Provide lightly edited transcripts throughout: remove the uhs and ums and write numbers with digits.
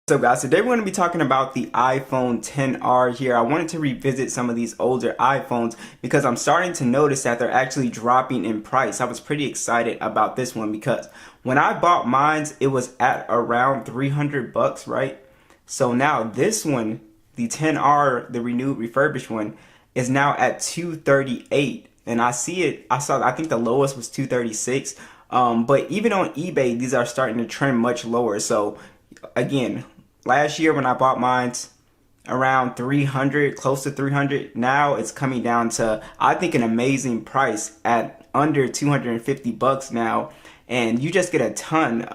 So guys, today we're going to be talking about the iPhone XR here. I wanted to revisit some of these older iPhones because I'm starting to notice that they're actually dropping in price. I was pretty excited about this one because when I bought mine, it was at around 300 bucks, right? So now this one, the XR, the renewed refurbished one, is now at 238. And I think the lowest was 236. But even on eBay, these are starting to trend much lower. So again, last year when I bought mine, around 300, close to 300. Now it's coming down to, I think, an amazing price at under 250 bucks now. And you just get a ton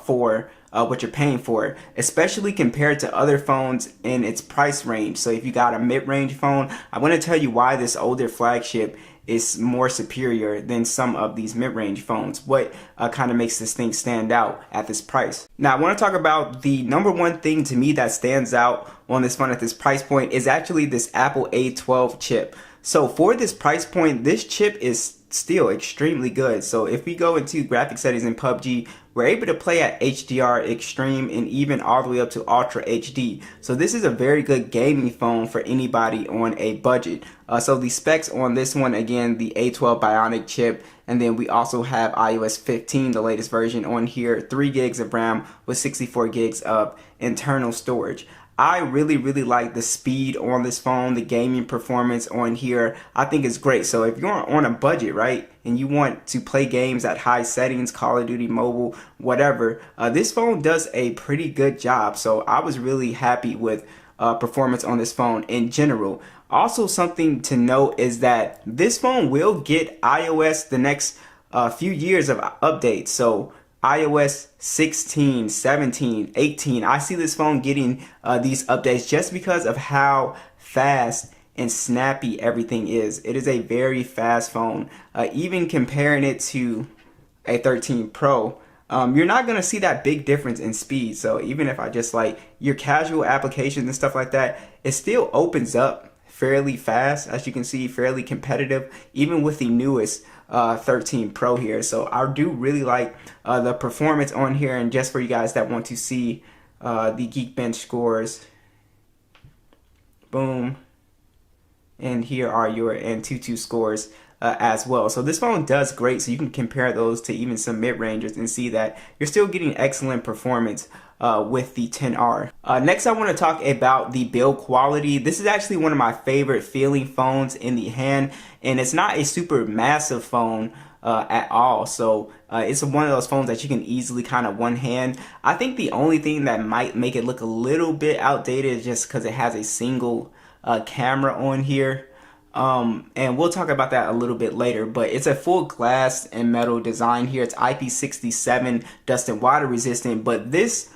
for what you're paying for, especially compared to other phones in its price range. So if you got a mid-range phone, I want to tell you why this older flagship is more superior than some of these mid-range phones. What kind of makes this thing stand out at this price? Now I want to talk about the number one thing to me that stands out on this phone at this price point is actually this Apple A12 chip. So for this price point, this chip is still extremely good. So if we go into graphic settings in PUBG, we're able to play at HDR Extreme and even all the way up to Ultra HD. So this is a very good gaming phone for anybody on a budget. So the specs on this one, again, the A12 Bionic chip, and then we also have iOS 15, the latest version on here, 3 gigs of RAM with 64 gigs of internal storage. I really like the speed on this phone, the gaming performance on here. I think it's great. So if you're on a budget, right, and you want to play games at high settings, Call of Duty Mobile, whatever, this phone does a pretty good job. So I was really happy with performance on this phone in general. Also, something to note is that this phone will get iOS the next few years of updates. So iOS 16, 17, 18. I see this phone getting these updates just because of how fast and snappy everything is. It is a very fast phone. Even comparing it to a 13 Pro, you're not going to see that big difference in speed. So even if I just like your casual applications and stuff like that, it still opens up fairly fast. As you can see, fairly competitive, even with the newest 13 Pro here. So I do really like the performance on here. And just for you guys that want to see the Geekbench scores, boom, and here are your Antutu scores as well. So this phone does great. So you can compare those to even some mid-rangers and see that you're still getting excellent performance with the XR. Next, I want to talk about the build quality. This is actually one of my favorite feeling phones in the hand, and it's not a super massive phone at all. So it's one of those phones that you can easily kind of one hand. I think the only thing that might make it look a little bit outdated is just because it has a single camera on here. And we'll talk about that a little bit later, but it's a full glass and metal design here. It's IP67 dust and water resistant, but this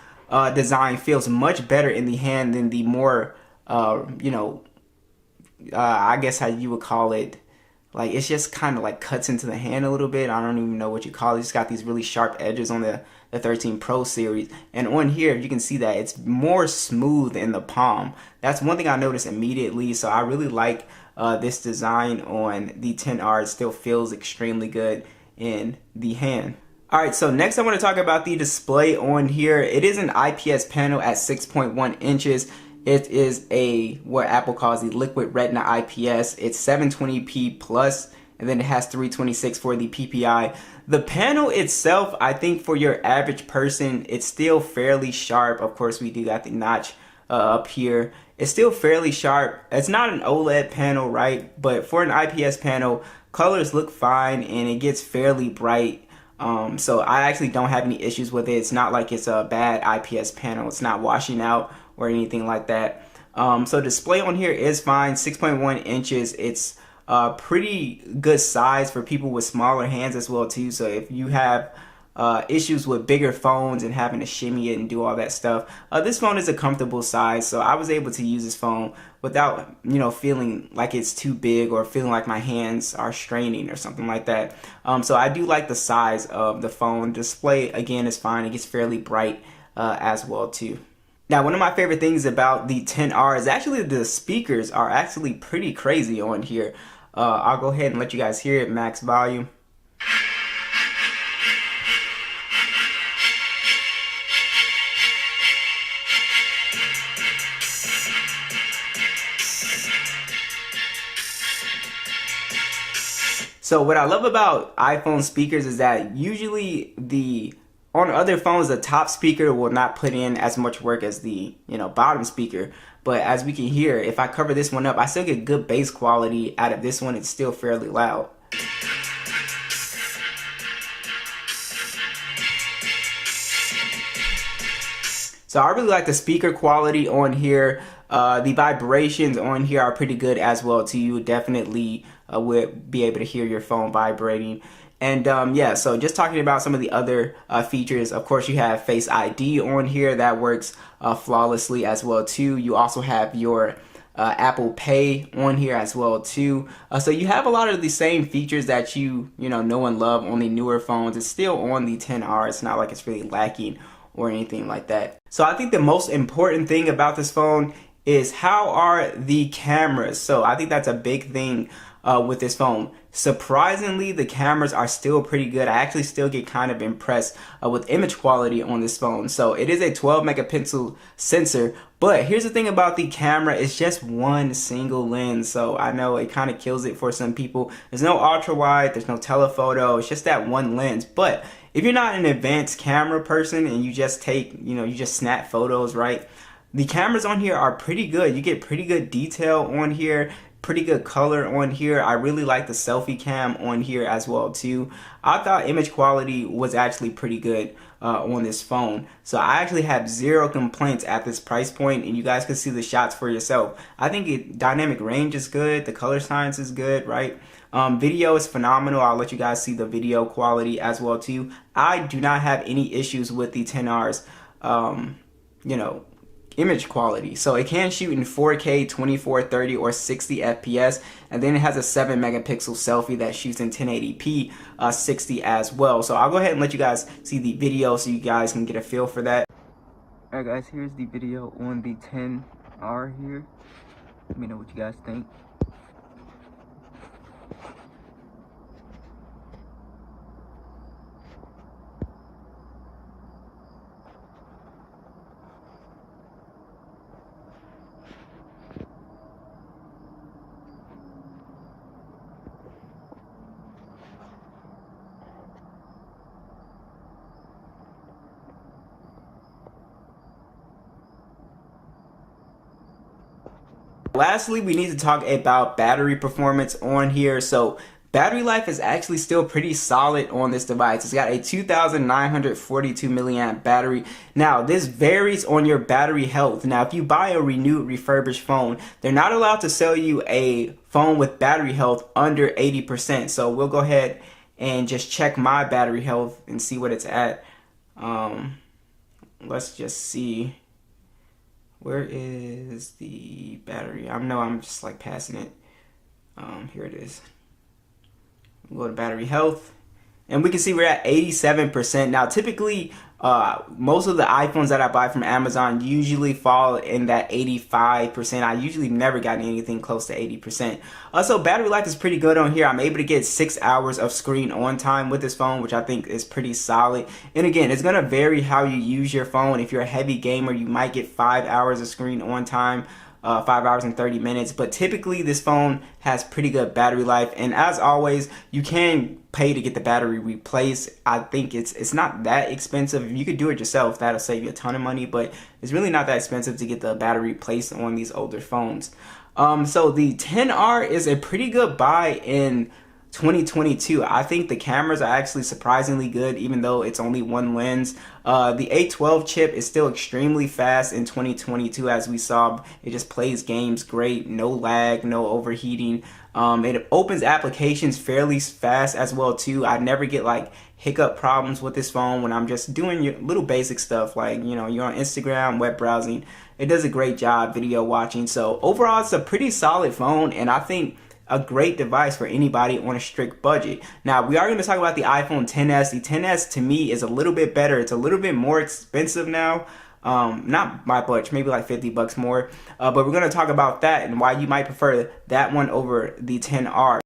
design feels much better in the hand than the more, I guess how you would call it. Like, it's just kind of like cuts into the hand a little bit. I don't even know what you call it. It's got these really sharp edges on the 13 Pro series. And on here, you can see that it's more smooth in the palm. That's one thing I noticed immediately. So I really like this design on the XR. It still feels extremely good in the hand. Alright, so next I want to talk about the display on here. It is an IPS panel at 6.1 inches. It is what Apple calls the liquid retina IPS. It's 720p plus, and then it has 326 for the PPI. The panel itself, I think for your average person, it's still fairly sharp. Of course, we do got the notch up here. It's still fairly sharp. It's not an OLED panel, right? But for an IPS panel, colors look fine and it gets fairly bright. So I actually don't have any issues with it. It's not like it's a bad IPS panel. It's not washing out or anything like that. So display on here is fine, 6.1 inches. It's pretty good size for people with smaller hands as well too. So if you have issues with bigger phones and having to shimmy it and do all that stuff, this phone is a comfortable size. So I was able to use this phone without, feeling like it's too big or feeling like my hands are straining or something like that. So I do like the size of the phone. Display, again, is fine. It gets fairly bright as well too. Now, one of my favorite things about the XR is actually the speakers are actually pretty crazy on here. I'll go ahead and let you guys hear it max volume. So what I love about iPhone speakers is that usually on other phones, the top speaker will not put in as much work as the bottom speaker. But as we can hear, if I cover this one up, I still get good bass quality out of this one. It's still fairly loud. So I really like the speaker quality on here. The vibrations on here are pretty good as well too. You definitely would be able to hear your phone vibrating. And yeah, so just talking about some of the other features, of course you have Face ID on here that works flawlessly as well too. You also have your Apple Pay on here as well too. So you have a lot of the same features that you know and love on the newer phones. It's still on the 10R. It's not like it's really lacking or anything like that. So I think the most important thing about this phone is how are the cameras. So I think that's a big thing with this phone. Surprisingly, the cameras are still pretty good. I actually still get kind of impressed with image quality on this phone. So it is a 12 megapixel sensor, but here's the thing about the camera, it's just one single lens. So I know it kind of kills it for some people. There's no ultra wide, there's no telephoto, it's just that one lens. But if you're not an advanced camera person and you just take, you just snap photos, right? The cameras on here are pretty good. You get pretty good detail on here, pretty good color on here. I really like the selfie cam on here as well too. I thought image quality was actually pretty good on this phone. So I actually have zero complaints at this price point, and you guys can see the shots for yourself. I think dynamic range is good. The color science is good, right? Video is phenomenal. I'll let you guys see the video quality as well too. I do not have any issues with the 10R's, image quality. So it can shoot in 4K, 24, 30, or 60 FPS, and then it has a 7 megapixel selfie that shoots in 1080p 60 as well. So I'll go ahead and let you guys see the video so you guys can get a feel for that. Alright guys, here's the video on the 10R here. Let me know what you guys think. Lastly, we need to talk about battery performance on here. So battery life is actually still pretty solid on this device. It's got a 2,942 milliamp battery. Now, this varies on your battery health. Now, if you buy a renewed refurbished phone, they're not allowed to sell you a phone with battery health under 80%. So we'll go ahead and just check my battery health and see what it's at. Let's just see. Where is the battery? I know I'm just like passing it. Here it is. We'll go to battery health, and we can see we're at 87%. Now, typically, most of the iPhones that I buy from Amazon usually fall in that 85%. I usually never gotten anything close to 80%. Also, battery life is pretty good on here. I'm able to get 6 hours of screen on time with this phone, which I think is pretty solid. And again, it's gonna vary how you use your phone. If you're a heavy gamer, you might get 5 hours of screen on time. 5 hours and 30 minutes, but typically this phone has pretty good battery life. And as always, you can pay to get the battery replaced. I think it's not that expensive. If you could do it yourself, that'll save you a ton of money, but it's really not that expensive to get the battery replaced on these older phones. So the 10R is a pretty good buy in 2022. I think the cameras are actually surprisingly good, even though it's only one lens. The A12 chip is still extremely fast in 2022, as we saw. It just plays games great, no lag, no overheating. It opens applications fairly fast as well too. I never get like hiccup problems with this phone when I'm just doing your little basic stuff, like you're on Instagram, web browsing. It does a great job video watching. So overall, it's a pretty solid phone, and I think a great device for anybody on a strict budget. Now, we are going to talk about the iPhone XS. The XS to me is a little bit better. It's a little bit more expensive now. Not by much, maybe like 50 bucks more. But we're going to talk about that and why you might prefer that one over the 10R.